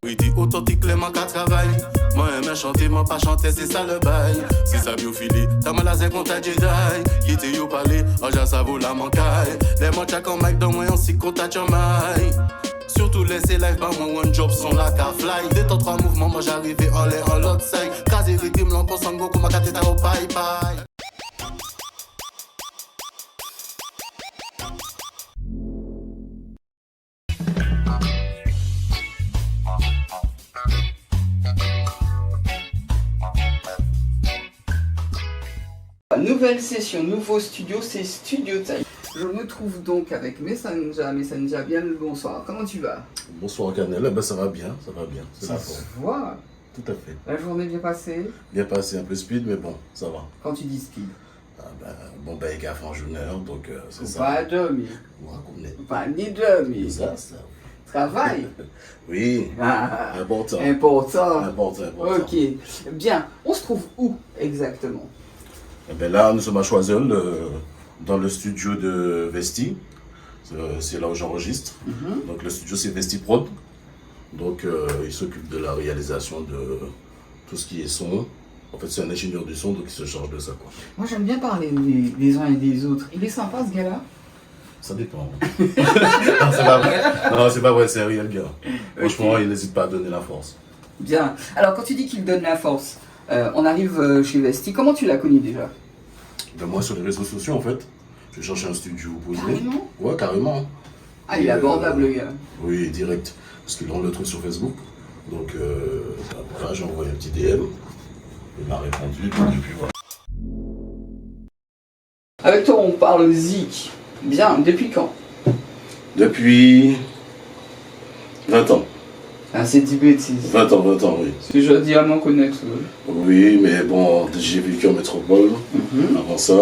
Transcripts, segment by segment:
Oui, dit authentique, les manques à travail. Moi, aime chanter, moi, pas chanter, c'est ça le bail. Si ça biophilie, t'as mal à qu'on t'a Jedi. Qui t'es yo parler, oh, j'ai ça vaut la mancaille. Les mots tchak en mic, dans moi, on s'y compte à chamaille. Surtout laisser live, bah, moi, one job, son la car fly. Des temps, 3 mouvements, moi, j'arrivais en l'air, en l'autre side. Crasé, rythme, l'encore, sango, comme ma cateta au paille. Nouvelle session, nouveau studio, c'est Studio Time. Je me trouve donc avec Messanja. Messanja, bien le bonsoir. Comment tu vas? Bonsoir Canel, ben, ça va bien, c'est la se forme. voit. Tout à fait. La journée bien passée? Bien passé, un peu speed, mais bon, ça va. Quand tu dis speed? Bon, ben, gaffe en journée, donc c'est ça. Pas dormir. Pas ni dormir. Ça. Travail. Oui, Ah, important. important. Ok. Ok. Bien. On se trouve où exactement? Eh ben là, nous sommes à Choiseul, dans le studio de Vesti. C'est là où j'enregistre. Donc le studio, c'est Vesti Prod. Donc il s'occupe de la réalisation de tout ce qui est son. En fait, c'est un ingénieur du son, donc il se charge de ça, quoi. Moi, j'aime bien parler des uns et des autres. Il est sympa, ce gars-là? Ça dépend. Non, c'est pas vrai. Non, c'est pas vrai, c'est un réel gars. Franchement, il n'hésite pas à donner la force. Bien. Alors, quand tu dis qu'il donne la force, on arrive chez Vesti. Comment tu l'as connu déjà? Ben moi, sur les réseaux sociaux, en fait, je cherchais un studio posé. Carrément? Ouais, carrément. Ah, il est abordable, le gars. Oui, direct. Parce qu'il le truc sur Facebook. Donc, voilà, j'ai envoyé un petit DM. Il m'a répondu, et puis voilà. Avec toi, on parle Zik. Bien. Depuis quand? Depuis 20 ans. Ah, c'est 10 bêtises. 20 ans, oui. C'est joli à m'en connaître. Oui, mais bon, j'ai vécu en métropole avant ça.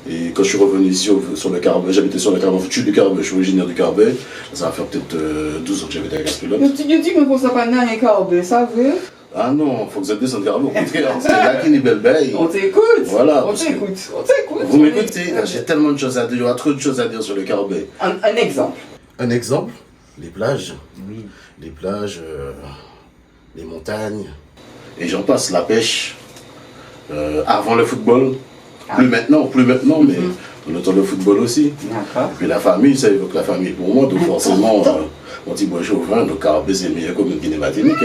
Et quand je suis revenu ici sur le Carbet, j'habitais sur le Carbet, je suis du Carbet, je suis originaire du Carbet. Ça va faire peut-être 12 ans que j'habitais à Gaspilote. Tu dis que ça pas un Carbet, ça veut? Ah non, faut que vous êtes descendu Carbet, au contraire, c'est là qui est belle. On t'écoute. Voilà. On t'écoute. Vous m'écoutez? J'ai tellement de choses à dire, il y aura trop de choses à dire sur le Carbet. Un exemple. Un exemple? Les plages. Oui. Les plages, les montagnes. Et j'en passe, la pêche. Avant le football. Plus maintenant, mais on entend le football aussi. D'accord. Et puis la famille, ça évoque la famille pour moi, donc forcément, mon petit bois chauvin, donc Carbet, c'est meilleur comme une Guinée-Martinique.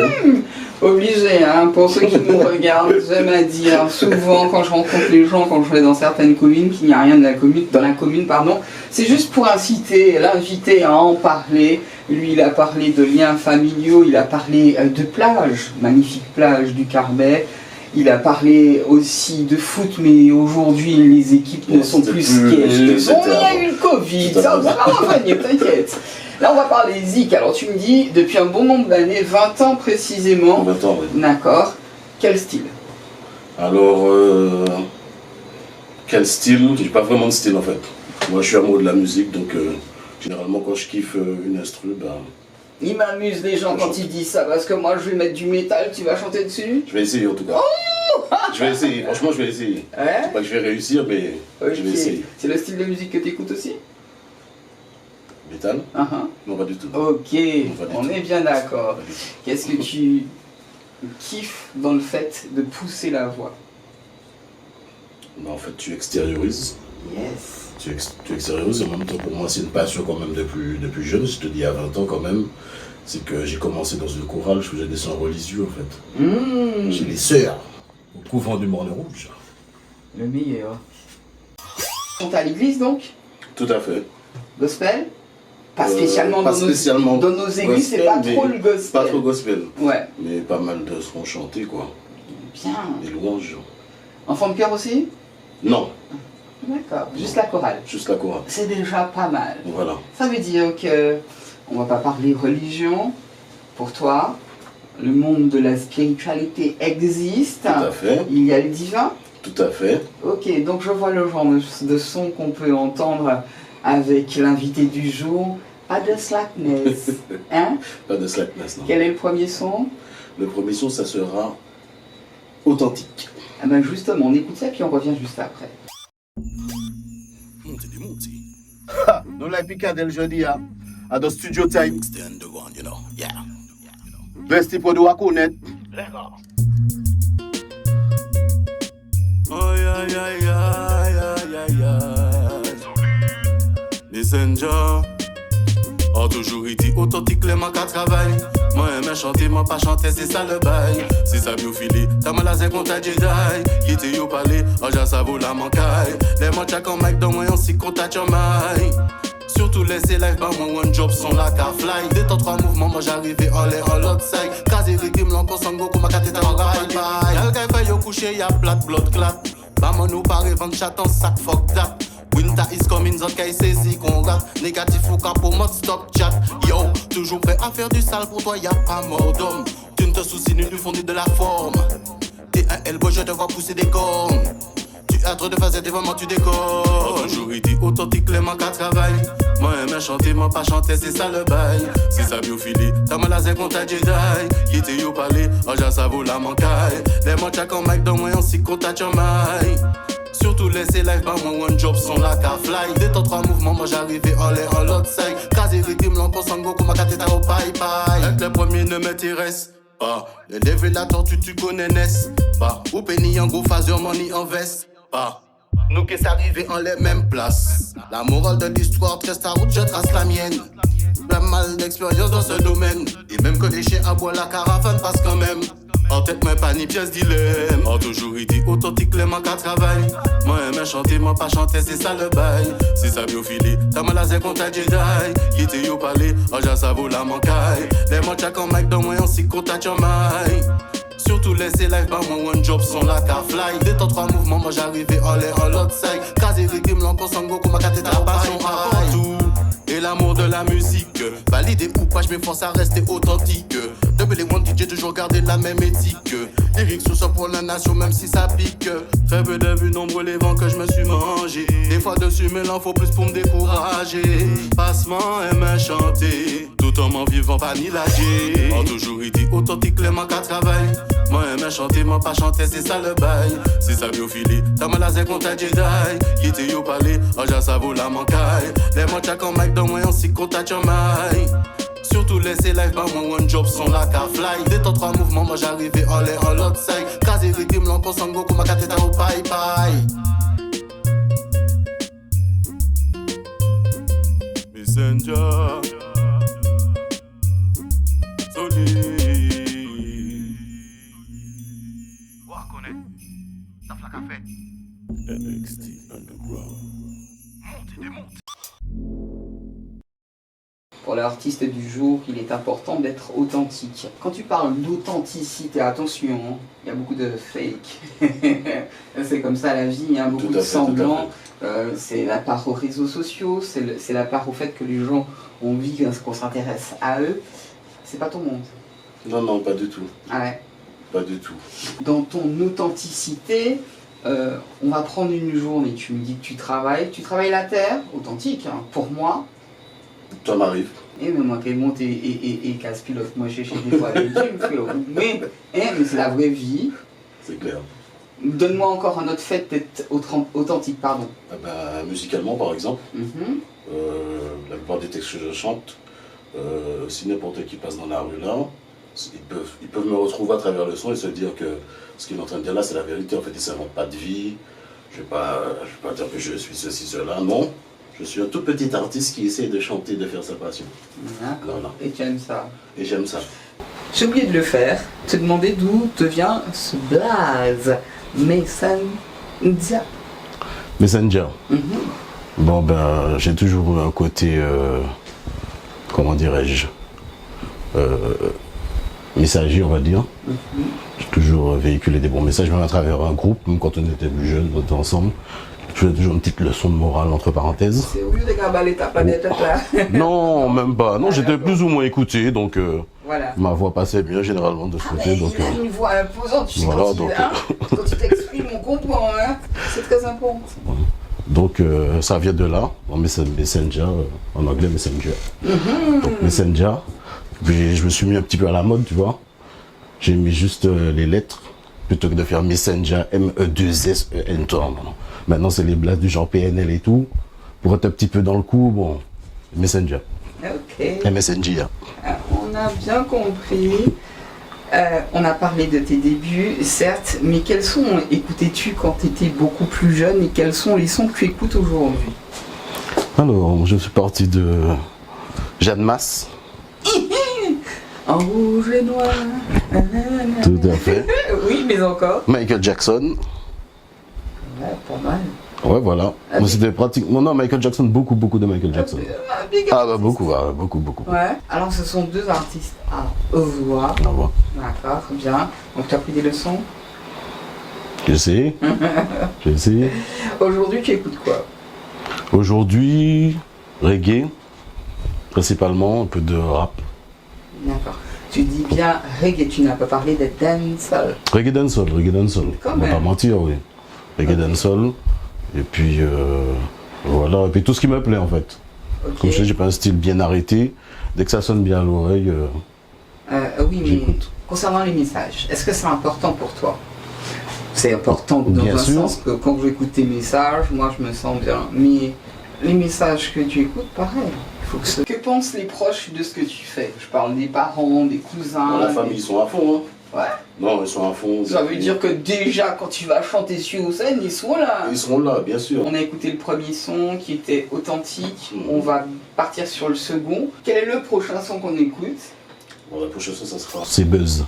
Obligé, hein, pour ceux qui nous regardent, j'aime à dire souvent quand je rencontre les gens, quand je vais dans certaines communes, qu'il n'y a rien dans la commune, c'est juste pour l'inviter à en parler. Lui, il a parlé de liens familiaux, il a parlé de plages, magnifique plage du Carbet. Il a parlé aussi de foot, mais aujourd'hui les équipes ne sont plus ce qu'elles sont. Il y a eu le Covid, ça va revenir, t'inquiète. Là, on va parler Zik. Alors, tu me dis, depuis un bon nombre d'années, 20 ans précisément. 20 ans, oui. D'accord. Quel style? Alors, quel style? J'ai pas vraiment de style en fait. Moi, je suis amoureux de la musique, donc généralement, quand je kiffe une instru, Il m'amuse les gens quand ils disent ça, parce que moi, je vais mettre du métal, tu vas chanter dessus? je vais essayer en tout cas. Je vais essayer, franchement, je vais essayer. Ouais? C'est pas que je vais réussir, mais je vais essayer. C'est le style de musique que tu écoutes aussi? Métal? Non, pas du tout. Ok, on est bien d'accord. Qu'est-ce que tu kiffes dans le fait de pousser la voix? En fait, tu extériorises. Yes. Tu extériorises, en même temps, pour moi, c'est une passion quand même depuis jeune. Je te dis à 20 ans quand même. C'est que j'ai commencé dans une chorale, je faisais des chants religieux en fait. Chez les sœurs, au couvent du Morne Rouge. Le meilleur. On est à l'église donc? Tout à fait. Gospel? Pas spécialement, pas dans, spécialement nos églises, c'est pas trop le gospel. Pas trop gospel. Ouais. Mais pas mal de sons chantés quoi. Bien. Des louanges. Enfant de cœur aussi? Non. D'accord, juste la chorale. Juste la chorale. C'est déjà pas mal. Voilà. Ça veut dire que on va pas parler religion. Pour toi, le monde de la spiritualité existe. Tout à fait. Il y a le divin. Tout à fait. Ok, donc je vois le genre de son qu'on peut entendre avec l'invité du jour. Pas de slackness. Hein? Pas de slackness, non. Quel est le premier son? Le premier son, ça sera authentique. Ah ben justement, on écoute ça puis on revient juste après. Nous l'avons piqué dès le jeudi à dans Studio Time. Vesti pour doit connaître. Aïe aïe aïe aïe aïe aïe aïe. Messenger. A toujours été authentique, les manques à travail. Moi, aimé chanter, moi pas chanter, c'est ça le bail. Si ça biophilie, t'as mal à zé qu'on t'a Jedi. Qui t'es yo parlé, oh j'ai ça vaut la mancaille. Les manques à comme Mike dans moi, on s'y compte à Chomai. Surtout laisser live, bah moi one job sont là qu'à fly. Des temps trois mouvements, moi j'arrivais en l'air en l'autre side. Kazi rythme, l'encore sango, comme ma cathéta en bye bye. Y'a le gars fait yo couché, y'a plat, blood clot. Bah mon nous paraît vendre chat en sac, fuck that. Winter is coming, zot kay saisi qu'on rate. Négatif ou capo, mode stop chat. Yo, toujours prêt à faire du sale pour toi, y'a pas mort d'homme. Tu ne te soucies ni du fond ni de la forme. T'es un elbow, je te vois pousser des cornes. Tu as trop de facettes et vraiment tu décolles. Toujours été authentique, les manques à travail. Moi aimé chanter, moi pas chanter, c'est ça le bail. Si ça biophilie, t'as mal à zé qu'on t'a Jedi. Qui t'es yo parlé, oh j'ai ça vaut la mancaille. Les manques à comme Mike dans moi, on s'y compte à Chomai. Surtout laisser live, bah moi one job sont là qu'à fly. Des temps trois mouvements, moi j'arrivais en l'air en l'autre side. Kazi rythme, l'encore sango, comme ma cathéta au bye bye. Avec les premiers ne m'intéresse pas. Les devils, la tortue, tu connais n'est-ce pas. Ou penny en gros, phaser, money en veste pas. Nous qui s'arriver en les mêmes places. La morale de l'histoire, trace ta route, je trace la mienne. Plein mal d'expérience dans ce domaine. Et même que les chiens aboient la caravane passe quand même. En tête, mais pas ni pièce dilemme. A toujours été authentique, les manques à travail. Moi aimé chanter, moi pas chanter, c'est ça le bail. Si ça biophilie, t'as mal à zé qu'on t'a Jedi. Qui t'es yo parlé, oh j'ai ça vaut la mancaille. Les manques à comme Mike dans moi, on s'y compte à Chomai. Surtout laisser live, bah moi one job sont là qu'à fly. Des temps trois mouvements, moi j'arrivais en l'air en l'autre side. Kazi rythme, l'encore sango, comme ma cathéta au passion avant tout. Et l'amour de la musique, validé ou pas, je m'efforce à rester authentique. Depuis les One DJ, toujours garder la même éthique. Lyrics sous ça pour la nation, même si ça pique. Très peu de vues, nombreux les vents que je me suis mangé. Des fois dessus, mais l'en faut plus pour me décourager. Passement aime chanter, tout en m'en vivant pas ni laguer. A toujours été authentique, les manques à travail. Moi aimé chanter, moi pas chanter, c'est ça le bail. Si ça biophilie, t'as mal à zé qu'on t'a Jedi. Qui t'es yo parlé, oh j'ai ça vaut la mancaille. Les manques à comme Mike dans moi, on s'y compte à Chomai. Surtout laisser live, bah moi one job sont là qu'à fly. Des temps trois mouvements, moi j'arrivais en l'air en l'autre side. Kazi rythme, l'encore sango, comme ma cathéta au bye bye. Messenger Solide. NXT Underground. Pour l'artiste du jour, il est important d'être authentique. Quand tu parles d'authenticité, attention, il y a beaucoup de fake. C'est comme ça la vie, hein, beaucoup de semblants. C'est la part aux réseaux sociaux, c'est la part au fait que les gens ont envie qu'on s'intéresse à eux. C'est pas ton monde. Non, non, pas du tout. Ah ouais. Pas du tout. Dans ton authenticité, on va prendre une journée. Tu me dis que tu travailles la terre, authentique, hein, pour moi. Ça m'arrive. Mais moi qui monte et casse-pilote, moi j'ai des fois les gym, mais c'est la vraie vie. C'est clair. Donne-moi encore un autre fait d'être authentique, pardon. Ah bah, musicalement par exemple, la plupart des textes que je chante, si n'importe qui passe dans la rue là, ils peuvent me retrouver à travers le son et se dire que ce qu'il est en train de dire là c'est la vérité. En fait, ils s'inventent pas de vie. Je vais pas dire que je suis ceci, cela, non. Je suis un tout petit artiste qui essaie de chanter, de faire sa passion. D'accord. Et tu aimes ça. Et j'aime ça. J'ai oublié de le faire, te demander d'où te vient ce blaze. Messenger. Messenger. Bon ben, j'ai toujours eu un côté, comment dirais-je, messager, on va dire. J'ai toujours véhiculé des bons messages, même à travers un groupe, même quand on était plus jeunes, on était ensemble. Je faisais toujours une petite leçon de morale entre parenthèses. C'est où de gabaler ta planète là? Non, même pas. Non, j'étais plus ou moins écouté, donc voilà. Ma voix passait bien généralement de ce côté. Donc, il a une voix imposante, tu sais, voilà, quand tu t'exprimes, on comprend, hein. C'est très important. Donc ça vient de là, en Messenger, en anglais Messenger. Donc Messenger, puis je me suis mis un petit peu à la mode, tu vois. J'ai mis juste les lettres, plutôt que de faire Messenger, M-E-2-S-E-N. Maintenant c'est les blagues du genre PNL et tout. Pour être un petit peu dans le coup, bon, Messenger. Ok. MSNG. On a bien compris. On a parlé de tes débuts, certes, mais quels sons écoutais-tu quand tu étais beaucoup plus jeune et quels sont les sons que tu écoutes aujourd'hui? Alors, je suis parti de Jeanne Masse. En rouge et noir. Tout à fait. Oui, mais encore. Michael Jackson. Ouais, pas mal. Ouais, voilà. Ah, Moi, c'était pratiquement. Non, Michael Jackson, beaucoup de Michael Jackson. Ah, bah, beaucoup. Ouais. Alors, ce sont deux artistes à voir. Au revoir. D'accord, très bien. Donc, tu as pris des leçons. J'ai essayé. Aujourd'hui, tu écoutes quoi? Aujourd'hui, reggae, principalement, un peu de rap. D'accord. Tu dis bien reggae, tu n'as pas parlé de dancehall. Reggae dancehall. Quand On va même. pas mentir, oui. Reggae dancehall. Et puis, voilà. Et puis tout ce qui me plaît, en fait. Ok. Comme je sais, j'ai pas un style bien arrêté. Dès que ça sonne bien à l'oreille, Oui, mais j'écoute. concernant les messages, est-ce que c'est important pour toi? C'est important dans Bien un sûr. sens que quand j'écoute tes messages, moi je me sens bien. Mais les messages que tu écoutes, pareil. Que pensent les proches de ce que tu fais? Je parle des parents, des cousins. la famille, ils sont à fond, hein. Ouais. Non, ils sont à fond. Ça veut dire que déjà quand tu vas chanter sur scène, ils sont là. Ils seront là, bien sûr. On a écouté le premier son qui était authentique. Mhm. On va partir sur le second. Quel est le prochain son qu'on écoute? Bon, la prochaine fois, ça sera. C'est Buzz.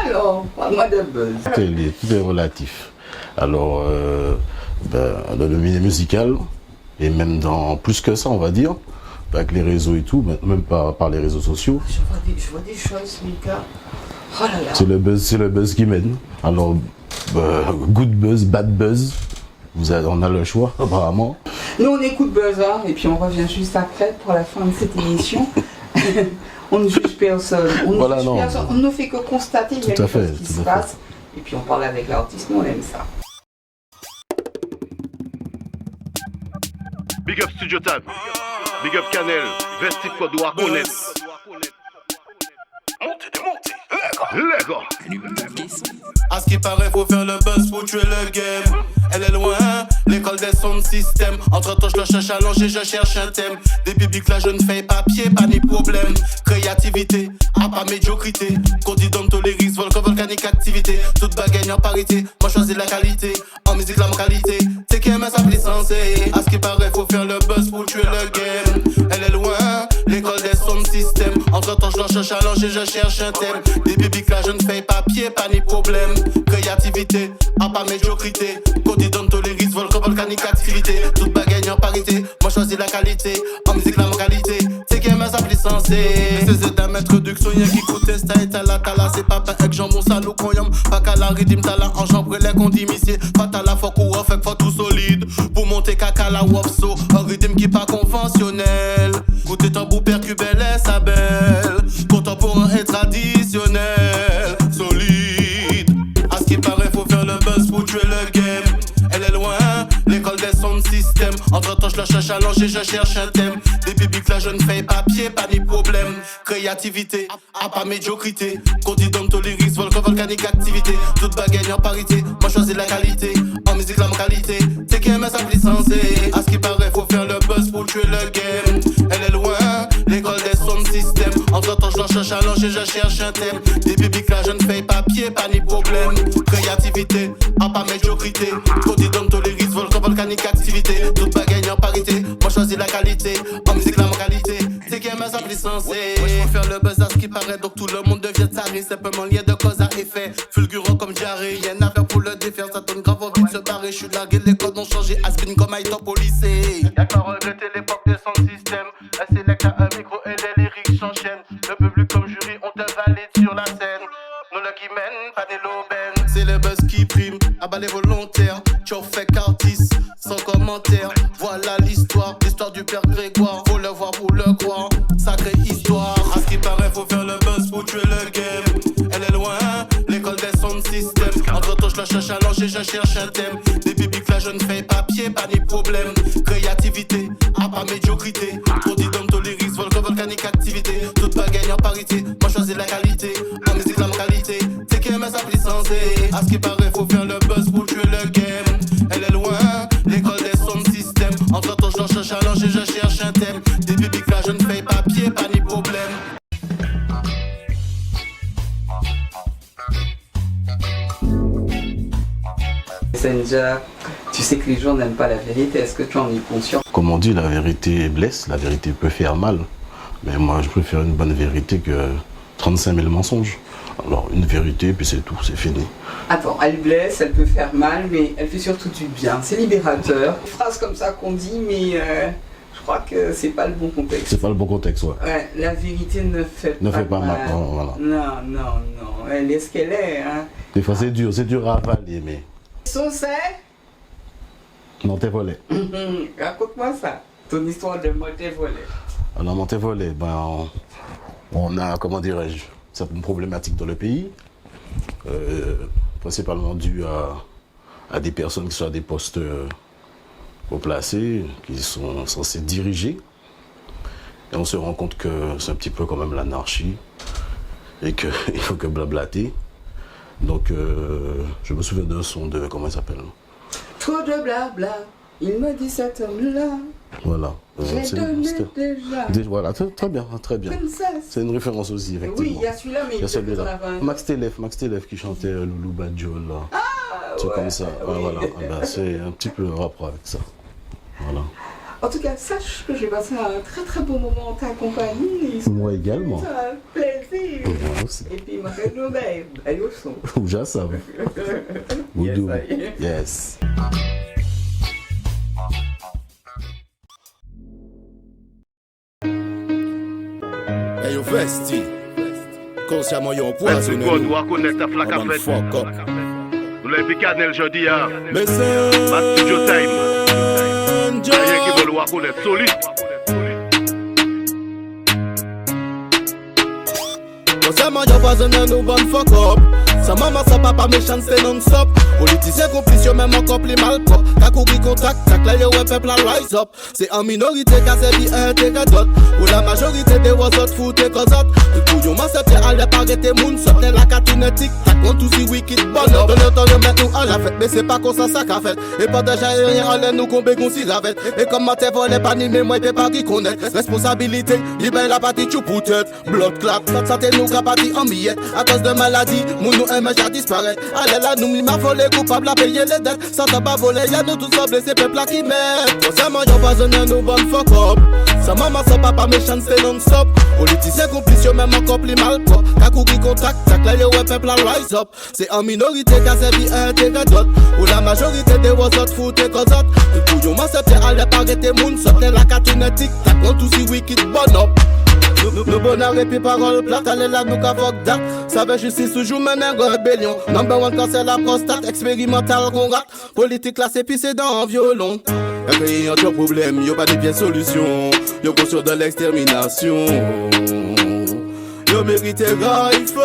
Alors, parle-moi de Buzz. Tout est relatif. Alors, dans le milieu musical, et même dans plus que ça, on va dire, avec les réseaux et tout, même par les réseaux sociaux, Je vois des choses, Mika. Oh là là. c'est le buzz qui mène. Alors, good buzz, bad buzz, on a le choix, apparemment. Nous, on écoute Buzz, hein, et puis on revient juste après pour la fin de cette émission. On ne juge personne. On ne fait que constater il y a Tout à des choses fait, qui tout se à fait. passent. Et puis on parle avec l'artiste, nous on aime ça. Big up Studio Time, Big up Canel, Vesti quoi doit connaître. Lego. À ce qui paraît, faut faire le buzz pour tuer le game. Elle est loin, l'école des sound system. Entre temps, je le cherche à longer, je cherche un thème. Des bibiques là, je ne fais pas pied, pas ni problème. Créativité, à pas médiocrité. Cody donne toléris, volcanique activité. Toute bagagne en parité, moi choisis la qualité. En musique, la qualité, c'est qui aime sa puissance. À ce qui paraît, faut faire le buzz pour tuer le game. Elle est loin, l'école des sound system. Entre temps, je le cherche à longer, je cherche un thème. Des bibiques là, je ne fais pas pied, pas ni problème. Créativité, à pas médiocrité. Cody donne toléris, volcanique activité. Toute bagagne en parité, moi choisis la qualité. En musique, la qualité, c'est qui aime sa puissance. C'est d'un introduction, y'a qui coûte style, tala, c'est papa, avec jambon, salou, koyam. Pas qu'à la rythme, tala, en jambe, les condimiciers. Fatala, fuck ou off, faut tout solide. Pour monter caca, la wopso. Un rythme qui pas conventionnel. Côté tambour, percubel, et sa belle. Contemporain et traditionnel. Solide. À ce qui paraît, faut faire le buzz pour tuer le game. Elle est loin, l'école des sound system. Entre temps, je le cherche à longer, je cherche un thème. Des bibiques là, je ne fais pas pied, pas ni problème. Créativité, à pas médiocrité. Cody donne toléris, volcanique activité. Toute bagagne en parité, moi choisis la qualité. En musique, la qualité, c'est qui aime sa puissance. À ce qui paraît, faut faire le buzz pour tuer le game. Elle est loin, l'école des sound system. Entre temps, je le cherche à longer, je cherche un thème. Des bibiques là, je ne fais pas pied, pas ni problème. Créativité, à pas médiocrité. Cody donne toléris, volcanique activité. Toute bagagne en parité, moi choisis la qualité. En musique, la qualité, c'est qui aime sa puissance. Moi, je peux faire le buzz à ce qui paraît, donc tout le monde devient taré. C'est peu mon lien de cause à effet. Fulgurant comme diarrhée, y'en a faire pour le défaire. Ça donne grave envie de se barrer. Je suis largué, les codes ont changé. Aspin comme high top au lycée. Y'a qu'à regretter l'époque des sound system. Elle sélecte à un micro et les lyrics s'enchaînent. Le public comme jury, on te valide sur la scène. Nous le qui mène, pas des l'aubaine. C'est le buzz qui prime, à bas les volontaires. Tu fais qu'artiste, sans commentaire. Voilà l'histoire du père Grégoire. Faut le voir pour le croire, sacrée histoire. À ce qui paraît, faut faire le buzz pour tuer le game. Elle est loin, l'école des sound system. Entre temps, je le cherche à longer, je cherche un thème. Des bibiques là, je ne fais pas pied, pas ni problème. Créativité, à pas médiocrité. Cody donne toléris, volcanique activité. Toute bagagne en parité, moi choisis la qualité. En musique, la qualité, c'est qui aime sa puissance. À ce qui paraît, faut faire le buzz pour tuer le game. Elle est loin, l'école des sound system. Entre temps, je cherche à longer, je cherche un thème. Des bibiques là, je ne fais pas pied, pas ni problème. Senja, tu sais que les gens n'aiment pas la vérité, est-ce que tu en es conscient? Comme on dit, la vérité blesse, la vérité peut faire mal. Mais moi, je préfère une bonne vérité que 35 000 mensonges. Alors, une vérité, puis c'est tout, c'est fini. Attends, elle blesse, elle peut faire mal, mais elle fait surtout du bien. C'est libérateur. Une phrase comme ça qu'on dit, mais je crois que c'est pas le bon contexte. C'est pas le bon contexte, ouais. Ouais, la vérité ne fait pas mal. Non, voilà. Non. Elle est ce qu'elle est, hein. Des fois, c'est dur à avaler, mais... Saucet? Non, t'es volé. Raconte-moi ça, ton histoire de moi t'es volé. Alors, mon t'es volé, ben, on a, comment dirais-je, certaines problématiques dans le pays, principalement dues à des personnes qui sont à des postes haut placés, qui sont censés diriger. Et on se rend compte que c'est un petit peu quand même l'anarchie et qu'il faut que blablater. Donc, je me souviens d'un son de, comment il s'appelle? Trop de blabla, il me dit cet homme-là. Voilà. J'ai donné déjà. Voilà, très bien. Princesse. C'est une référence aussi, effectivement. Oui, il y a celui-là, mais il y a celui-là. a Max Telef qui chantait Loulou Badjo, là. Ah, c'est ouais, comme ça. oui. Voilà. Ben, c'est un petit peu un rapport avec ça. Voilà. En tout cas, sache que j'ai passé un très très beau moment en ta compagnie. Moi également. Ça a plaisir. Moi aussi. Et puis, ma fête de babe, elle au son. Ou já sabe. Voodoo. Yes. Hey yo Vesti, consciemment yo Vesti empoisonné quoi nous. doit connaître la flaque à fête. Fuck up. Nous l'avons Canel jeudi à Mais c'est Bad Studio Time. Rien qui veut le connaître solide. consciemment yo empoisonné nous bon fuck up. Sa maman, sa papa méchant c'est non-stop. Politicien complice yo même encore plus mal propre. Ka couri contact, tak la yo ouais peuple a rise up. C'est en minorité qu'a servi un terrain d'autre. Ou la majorité des wasot foute et cause autre. Tout coup yo m'accepte à l'air arrêter moun sop. T'es la cartounetique, tak on tout si wicked bon up. Donne temps yo mettre nous à la fête. Mais c'est pas comme ça qu'a fait. Et pas déjà rien en l'air nous combe gon si ravette. Et comme ma t'es volé pas ni mais moi t'es pas qui connaît. Responsabilité, libère la partie chou pour tête. Blood clot, santé nous qu'a parti en miettes. À cause de maladie, moun nous aime déjà disparaître. Allez là, nous m'a volé coupable à payer les dettes. Sans tabac volé, y'a nous tous sont blessés, peuple qui mettent. Forcément, y'a pas besoin de nous bonne fuck up. Sa maman, sa papa méchant, c'est non-stop. Politicien complice, y'a même encore plus mal propre. Qu'a couru contact, tac là, y'a ouais peuple à rise up. C'est en minorité qu'a servi un terrain d'autre. Ou la majorité des wasot foute et cause autre. Tout coup, y'a m'accepte à l'air arrêter moun sop. T'es la cartounetique, tac on tout si wicked bon up. Nous bonheur et puis parole plate, allez là nous qu'à fuck that. Ça veut justice toujours mener une rébellion. Number one quand c'est la prostate, expérimental qu'on rate. Politique là c'est pissé dans un violon. Y'a pays y'a trop problème, y'a pas de bien solution. Y'a conscient de l'extermination. Y'a mérité rifle.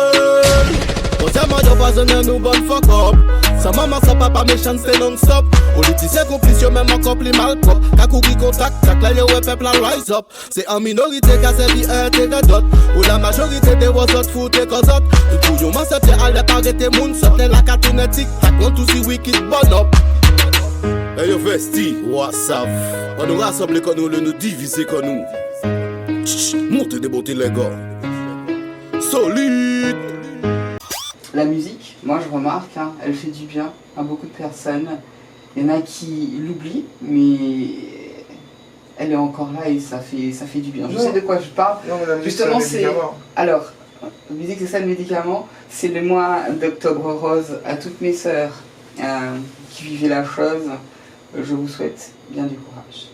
Consciemment y'a pas besoin de nous bonne fuck up. Sa maman, sa papa méchant c'est non-stop. Politicien complice y'a même encore plus mal propre. Qu'a couru contact, tac là y'a ouais peuple a rise up. C'est en minorité qu'a servi un terrain d'autre. Ou la majorité des wasot foute et cause autre. Tout coup y'a m'accepte à l'air arrêter moun sop. T'es la cartounetique, tac on tout si wicked bon up. Hey yo Vesti, what's up? On nous rassemble comme nous, nous diviser comme nous. Montez des beautés les gars. Solide. La musique, moi je remarque, hein, elle fait du bien à beaucoup de personnes. Il y en a qui l'oublient, mais elle est encore là et ça fait du bien. Je sais de quoi je parle. Non, mais la musique, justement, c'est un médicament. Alors, la musique c'est ça le médicament. C'est le mois d'Octobre Rose. À toutes mes sœurs qui vivaient la chose, je vous souhaite bien du courage.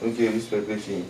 Ok, respect les filles.